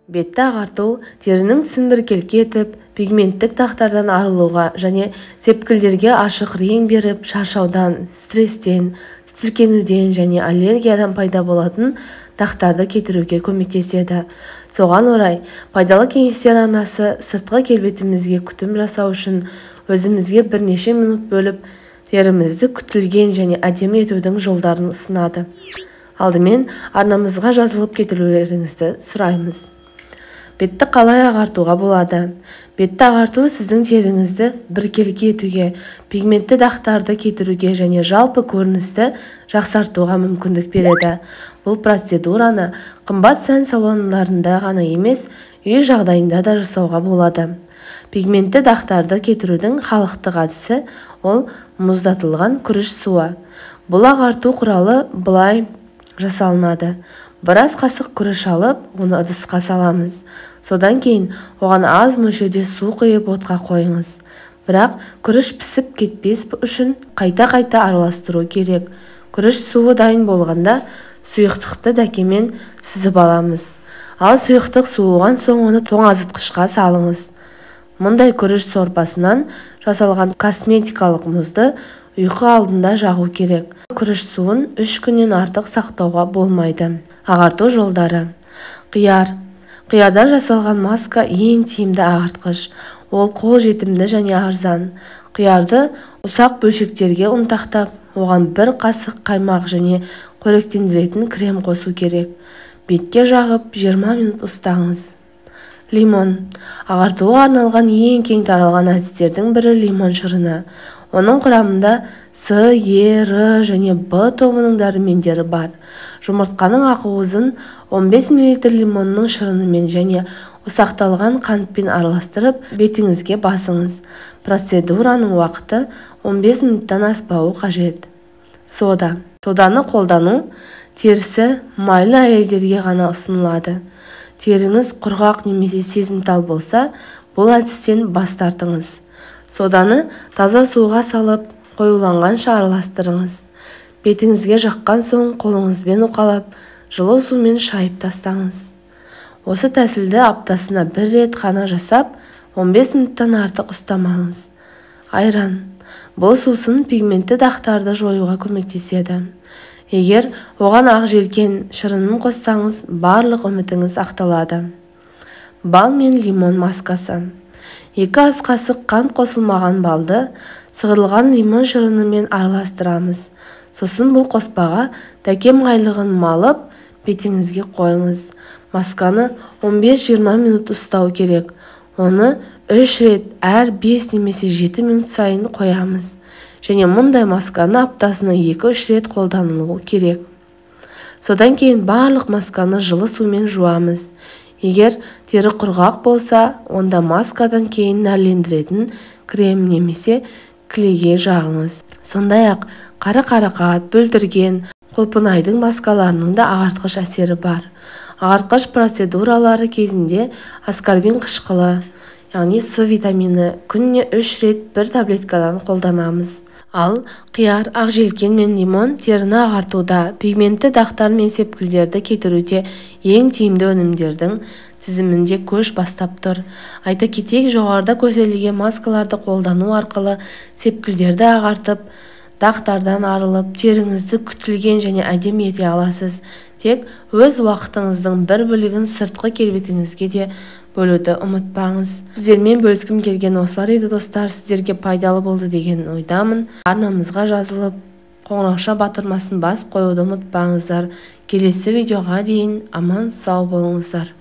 Бетті ағарту терінің түсін біркелкі етіп, пигменттік дақтардан арылуға және тепкілдерге ашық рең беріп, шаршаудан, стресстен, тітіркенуден және аллергиядан пайда болатын дақтарды кетіруге көмектеседі. Соған орай, пайдалы кеңестер арнасы сыртқы келбетімізге күтім жасау үшін өзімізге бірнеше минут бөліп, терімізді күтілген және әдемі етудің жолдарын ұсынады. Алдымен арнамызға жазылып кетірулеріңізді сұраймыз. Бетті қалай ағартуға болады? Бетті ағарту сіздің теріңізді біркелкі етуге, пигментті дақтарды кетіруге және жалпы көріністі жақсартуға мүмкіндік береді. Бұл процедураны қымбат сән салонларында ғана емес, үй жағдайында да жасауға болады. Пигментті дақтарды кетірудің халықтық әдісі ол мұздатылған күріш суы. Бұл ағарту құралы былай жасалынады. Біраз қасық күріш алып, оны ыдысқа саламыз. Содан кейін оған аз мөлшерде су құйып отқа қойыңыз. Бірақ күріш пісіп кетпес үшін қайта-қайта араластыру керек. Күріш суы дайын болғанда сұйықтықты дәкемен сүзіп аламыз. Ал сұйықтық суыған соң оны тоңазытқышқа салыңыз. Мұндай күріш сорпасынан жасалған косметикалық мұзды ұйқы алдында жағу керек. Күріш суын 3 күннен артық сақтауға болмайды. Ағарту жолдары. Қияр. Қиярдан жасалған маска ең тиімді ағартқыш. Ол қол жетімді және арзан. Қиярды ұсақ бөлшектерге ұнтақтап, оған 1 қасық қаймақ және қоректендіретін крем қосу керек. Бетке жағып 20 минут ұстаңыз. Лимон. Ағартуға арналған ең кең таралған әдістердің бірі лимон шырыны. Оның құрамында С, Е, Р және Б тобының дәрумендері бар. Жұмыртқаның ақуызын 15 мл лимонның шырынымен және ұсақталған қантпен араластырып, бетіңізге басыңыз. Процедураның уақыты 15 минуттан аспауы қажет. Сода. Соданы қолдану терісі майлы әйелдерге ғана ұсынылады. Теріңіз құрғақ немесе сезімтал болса, бұл әдістен бас тартыңыз. Соданы таза суға салып, қоюланғанша араластырыңыз. Бетіңізге жаққан соң қолыңызбен уқалап, жылы сумен шайып тастаңыз. Осы тәсілді аптасына 1 рет қана жасап, 15 минуттан артық ұстамаңыз. Айран. Бұл сусын пигментті дақтарды жоюға көмектеседі. Егер оған ақ желкен шырынын қоссаңыз, барлық үмітіңіз ақталады. Бал мен лимон маскасы. 2 ас қасық қант қосылмаған балды сығырылған лимон шырынымен араластырамыз. Сосын бұл қоспаға дәке майлығын малып, бетіңізге қойыңыз. Масканы 15-20 минут ұстау керек. Оны 3 рет әр 5 немесе 7 минут сайын қоямыз. Және мұндай масканы аптасына 2-3 рет қолданылуы керек. Содан кейін барлық масканы жылы сумен жуамыз. Егер тері құрғақ болса, онда маскадан кейін нәрлендіретін крем немесе клейге жағыңыз. Сондай-ақ қарақат, бүлдірген, құлпынайдың маскаларының да ағартқыш әсері бар. Ағартқыш процедуралары кезінде аскорбин қышқылы, яғни С витамині күніне 3 рет 1 таблеткадан қолданамыз. Ал қияр, ақ желкен мен лимон теріні ағартуда, пигментті дақтар мен сепкілдерді кетіруде ең тиімді өнімдердің тізімінде көш бастап тұр. Айта кетейік, жоғарыда көрсетілген маскаларды қолдану арқылы сепкілдерді ағартып, дақтардан арылып, теріңізді күтілген және әдемі ете аласыз. Тек өз уақытыңыздың бір бөлігін сыртқы келбетіңізге де бөлуді ұмытпаңыз. Сіздермен бөліскім келген осылар еді достар, сіздерге пайдалы болды деген ойдамын. Арнамызға жазылып, қоңырауша батырмасын басып қоюды ұмытпаңыздар. Келесі видеоға дейін аман сау болыңыздар.